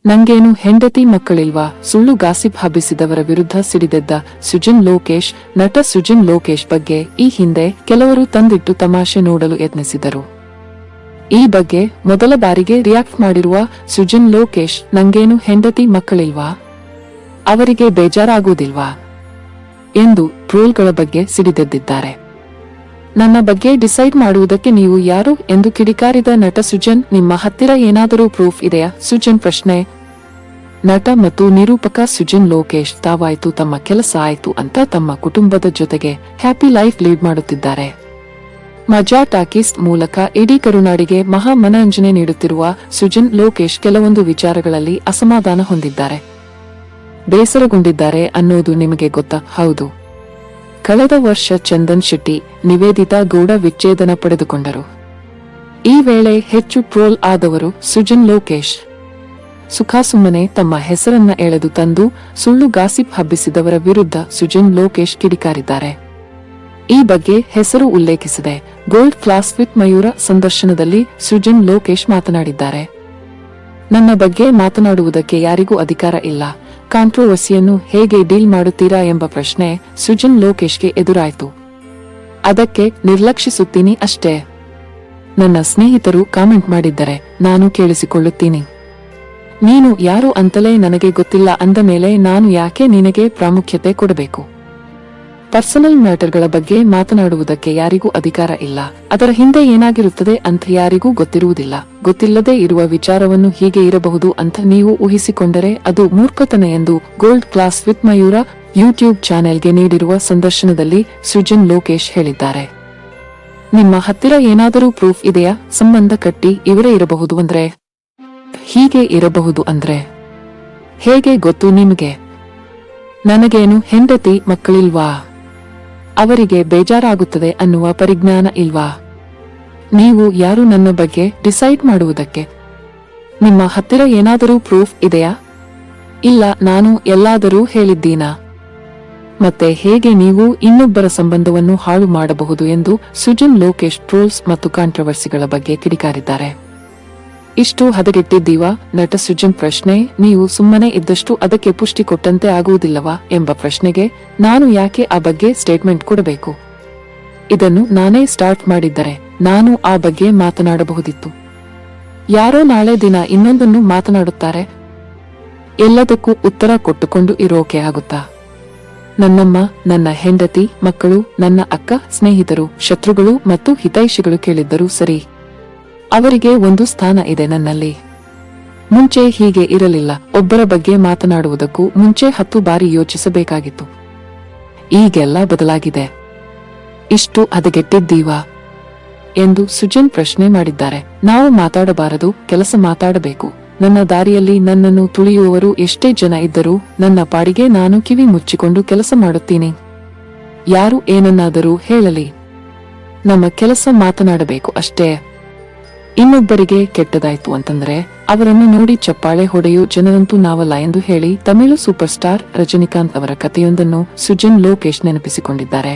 ನಂಗೇನು ಹೆಂಡತಿ ಮಕ್ಕಳಿಲ್ವಾ? ಸುಳ್ಳು ಗಾಸಿಪ್ ಹಬ್ಬಿಸಿದವರ ವಿರುದ್ಧ ಸಿಡಿದೆದ್ದ ಸುಜನ್ ಲೋಕೇಶ್. ನಟ ಸುಜನ್ ಲೋಕೇಶ್ ಬಗ್ಗೆ ಈ ಹಿಂದೆ ಕೆಲವರು ತಂದಿಟ್ಟು ತಮಾಷೆ ನೋಡಲು ಯತ್ನಿಸಿದರು. ಈ ಬಗ್ಗೆ ಮೊದಲ ಬಾರಿಗೆ ರಿಯಾಕ್ಟ್ ಮಾಡಿರುವ ಸುಜನ್ ಲೋಕೇಶ್, ನಂಗೇನು ಹೆಂಡತಿ ಮಕ್ಕಳಿಲ್ವಾ? ಅವರಿಗೆ ಬೇಜಾರಾಗುವುದಿಲ್ವಾ ಎಂದು ಟ್ರೋಲ್ಗಳ ಬಗ್ಗೆ ಸಿಡಿದೆದ್ದಿದ್ದಾರೆ. ನನ್ನ ಬಗ್ಗೆ ಡಿಸೈಡ್ ಮಾಡುವುದಕ್ಕೆ ನೀವು ಯಾರು ಎಂದು ಕಿಡಿಕಾರಿದ ನಟ ಸುಜನ್, ನಿಮ್ಮ ಹತ್ತಿರ ಏನಾದರೂ ಪ್ರೂಫ್ ಇದೆಯಾ? ಸುಜನ್ ಪ್ರಶ್ನೆ. ನಟ ಮತ್ತು ನಿರೂಪಕ ಸುಜನ್ ಲೋಕೇಶ್ ತಾವಾಯ್ತು, ತಮ್ಮ ಕೆಲಸ ಆಯ್ತು ಅಂತ ತಮ್ಮ ಕುಟುಂಬದ ಜೊತೆಗೆ ಹ್ಯಾಪಿ ಲೈಫ್ ಲೀಡ್ ಮಾಡುತ್ತಿದ್ದಾರೆ. ಮಜಾ ಟಾಕೀಸ್ ಮೂಲಕ ಇಡೀ ಕರುನಾಡಿಗೆ ಮಹಾ ಮನರಂಜನೆ ನೀಡುತ್ತಿರುವ ಸುಜನ್ ಲೋಕೇಶ್ ಕೆಲವೊಂದು ವಿಚಾರಗಳಲ್ಲಿ ಅಸಮಾಧಾನ ಹೊಂದಿದ್ದಾರೆ, ಬೇಸರಗೊಂಡಿದ್ದಾರೆ ಅನ್ನೋದು ನಿಮಗೆ ಗೊತ್ತಾ? ಹೌದು, ಕಳೆದ ವರ್ಷ ಚಂದನ್ ಶೆಟ್ಟಿ, ನಿವೇದಿತಾ ಗೌಡ ವಿಚ್ಛೇದನ ಪಡೆದುಕೊಂಡರು. ಈ ವೇಳೆ ಹೆಚ್ಚು ಟ್ರೋಲ್ ಆದವರು ಸುಜನ್ ಲೋಕೇಶ್. ಸುಖಾಸುಮ್ಮನೆ ತಮ್ಮ ಹೆಸರನ್ನ ಎಳೆದು ತಂದು ಸುಳ್ಳು ಗಾಸಿಪ್ ಹಬ್ಬಿಸಿದವರ ವಿರುದ್ಧ ಸುಜನ್ ಲೋಕೇಶ್ ಕಿಡಿಕಾರಿದ್ದಾರೆ. ಈ ಬಗ್ಗೆ ಹೆಸರು ಉಲ್ಲೇಖಿಸದೆ ಗೋಲ್ಡ್ ಕ್ಲಾಸ್ ವಿತ್ ಮಯೂರ ಸಂದರ್ಶನದಲ್ಲಿ ಸುಜನ್ ಲೋಕೇಶ್ ಮಾತನಾಡಿದ್ದಾರೆ. ನನ್ನ ಬಗ್ಗೆ ಮಾತನಾಡುವುದಕ್ಕೆ ಯಾರಿಗೂ ಅಧಿಕಾರ ಇಲ್ಲ. ಕಾಂಟ್ರೋವರ್ಸಿಯನ್ನು ಹೇಗೆ ಡೀಲ್ ಮಾಡುತ್ತೀರಾ ಎಂಬ ಪ್ರಶ್ನೆ ಸುಜನ್ ಲೋಕೇಶ್ಗೆ ಎದುರಾಯಿತು. ಅದಕ್ಕೆ ನಿರ್ಲಕ್ಷಿಸುತ್ತೀನಿ ಅಷ್ಟೇ. ನನ್ನ ಸ್ನೇಹಿತರು ಕಾಮೆಂಟ್ ಮಾಡಿದ್ದರೆ ನಾನು ಕೇಳಿಸಿಕೊಳ್ಳುತ್ತೀನಿ. ನೀನು ಯಾರು ಅಂತಲೇ ನನಗೆ ಗೊತ್ತಿಲ್ಲ ಅಂದ ಮೇಲೆ ನಾನು ಯಾಕೆ ನಿನಗೆ ಪ್ರಾಮುಖ್ಯತೆ ಕೊಡಬೇಕು? ಪರ್ಸನಲ್ ಮ್ಯಾಟರ್ಗಳ ಬಗ್ಗೆ ಮಾತನಾಡುವುದಕ್ಕೆ ಯಾರಿಗೂ ಅಧಿಕಾರ ಇಲ್ಲ. ಅದರ ಹಿಂದೆ ಏನಾಗಿರುತ್ತದೆ ಅಂತ ಯಾರಿಗೂ ಗೊತ್ತಿರುವುದಿಲ್ಲ. ಗೊತ್ತಿಲ್ಲದೆ ಇರುವ ವಿಚಾರವನ್ನು ಹೀಗೆ ಇರಬಹುದು ಅಂತ ನೀವು ಊಹಿಸಿಕೊಂಡರೆ ಅದು ಮೂರ್ಖತನ ಎಂದು gold class with Mayura YouTube ಚಾನೆಲ್ಗೆ ನೀಡಿರುವ ಸಂದರ್ಶನದಲ್ಲಿ ಸುಜನ್ ಲೋಕೇಶ್ ಹೇಳಿದ್ದಾರೆ. ನಿಮ್ಮ ಹತ್ತಿರ ಏನಾದರೂ ಪ್ರೂಫ್ ಇದೆಯಾ? ಸಂಬಂಧ ಕಟ್ಟಿ ಇವರೇ ಇರಬಹುದು ಅಂದ್ರೆ, ಹೀಗೆ ಇರಬಹುದು ಅಂದ್ರೆ ಹೇಗೆ ಗೊತ್ತು ನಿಮಗೆ? ನನಗೇನು ಹೆಂಡತಿ ಮಕ್ಕಳಿಲ್ವಾ? ಅವರಿಗೆ ಬೇಜಾರಾಗುತ್ತದೆ ಅನ್ನುವ ಪರಿಜ್ಞಾನ ಇಲ್ವಾ? ನೀವು ಯಾರು ನನ್ನ ಬಗ್ಗೆ ಡಿಸೈಡ್ ಮಾಡುವುದಕ್ಕೆ? ನಿಮ್ಮ ಹತ್ತಿರ ಏನಾದರೂ ಪ್ರೂಫ್ ಇದೆಯಾ? ಇಲ್ಲ, ನಾನು ಎಲ್ಲಾದರೂ ಹೇಳಿದ್ದೀನಾ? ಮತ್ತೆ ಹೇಗೆ ನೀವು ಇನ್ನೊಬ್ಬರ ಸಂಬಂಧವನ್ನು ಹಾಳು ಮಾಡಬಹುದು ಎಂದು ಸುಜನ್ ಲೋಕೇಶ್ ಟ್ರೋಲ್ಸ್ ಮತ್ತು ಕಾಂಟ್ರವರ್ಸಿಗಳ ಬಗ್ಗೆ ಕಿಡಿಕಾರಿದ್ದಾರೆ. ಇಷ್ಟು ಹದಗೆಟ್ಟಿದ್ದೀವಾ? ನಟ ಸುಜನ್ ಪ್ರಶ್ನೆ. ನೀವು ಸುಮ್ಮನೆ ಇದ್ದಷ್ಟು ಅದಕ್ಕೆ ಪುಷ್ಟಿ ಕೊಟ್ಟಂತೆ ಆಗುವುದಿಲ್ಲವಾ ಎಂಬ ಪ್ರಶ್ನೆಗೆ ನಾನು ಯಾಕೆ ಆ ಬಗ್ಗೆ ಸ್ಟೇಟ್ಮೆಂಟ್ ಕೊಡಬೇಕು? ಇದನ್ನು ನಾನೇ ಸ್ಟಾರ್ಟ್ ಮಾಡಿದ್ದರೆ ನಾನು ಆ ಬಗ್ಗೆ ಮಾತನಾಡಬಹುದಿತ್ತು. ಯಾರೋ ನಾಳೆ ದಿನ ಇನ್ನೊಂದನ್ನು ಮಾತನಾಡುತ್ತಾರೆ. ಎಲ್ಲದಕ್ಕೂ ಉತ್ತರ ಕೊಟ್ಟುಕೊಂಡು ಇರೋಕೆ ಆಗುತ್ತಾ? ನನ್ನಮ್ಮ, ನನ್ನ ಹೆಂಡತಿ, ಮಕ್ಕಳು, ನನ್ನ ಅಕ್ಕ, ಸ್ನೇಹಿತರು, ಶತ್ರುಗಳು ಮತ್ತು ಹಿತೈಷಿಗಳು ಕೇಳಿದ್ದರೂ ಸರಿ, ಅವರಿಗೆ ಒಂದು ಸ್ಥಾನ ಇದೆ ನನ್ನಲ್ಲಿ. ಮುಂಚೆ ಹೀಗೆ ಇರಲಿಲ್ಲ. ಒಬ್ಬರ ಬಗ್ಗೆ ಮಾತನಾಡುವುದಕ್ಕೂ ಮುಂಚೆ 10 ಬಾರಿ ಯೋಚಿಸಬೇಕಾಗಿತ್ತು. ಈಗೆಲ್ಲ ಬದಲಾಗಿದೆ. ಇಷ್ಟು ಹದಗೆಟ್ಟಿದ್ದೀವಾ ಎಂದು ಸುಜನ್ ಪ್ರಶ್ನೆ ಮಾಡಿದ್ದಾರೆ. ನಾವು ಮಾತಾಡಬಾರದು, ಕೆಲಸ ಮಾತಾಡಬೇಕು. ನನ್ನ ದಾರಿಯಲ್ಲಿ ನನ್ನನ್ನು ತುಳಿಯುವವರು ಎಷ್ಟೇ ಜನ ಇದ್ದರೂ ನನ್ನ ಪಾಡಿಗೆ ನಾನು ಕಿವಿ ಮುಚ್ಚಿಕೊಂಡು ಕೆಲಸ ಮಾಡುತ್ತೀನಿ. ಯಾರು ಏನನ್ನಾದರೂ ಹೇಳಲಿ, ನಮ್ಮ ಕೆಲಸ ಮಾತನಾಡಬೇಕು ಅಷ್ಟೇ. ಇನ್ನೊಬ್ಬರಿಗೆ ಕೆಟ್ಟದಾಯ್ತು ಅಂತಂದ್ರೆ ಅವರನ್ನು ನೋಡಿ ಚಪ್ಪಾಳೆ ಹೊಡೆಯೋ ಜನರಂತೂ ನಾವಲ್ಲ ಎಂದು ಹೇಳಿ ತಮಿಳು ಸೂಪರ್ ಸ್ಟಾರ್ ರಜನಿಕಾಂತ್ ಅವರ ಕಥೆಯೊಂದನ್ನು ಸುಜನ್ ಲೋಕೇಶ್ ನೆನಪಿಸಿಕೊಂಡಿದ್ದಾರೆ.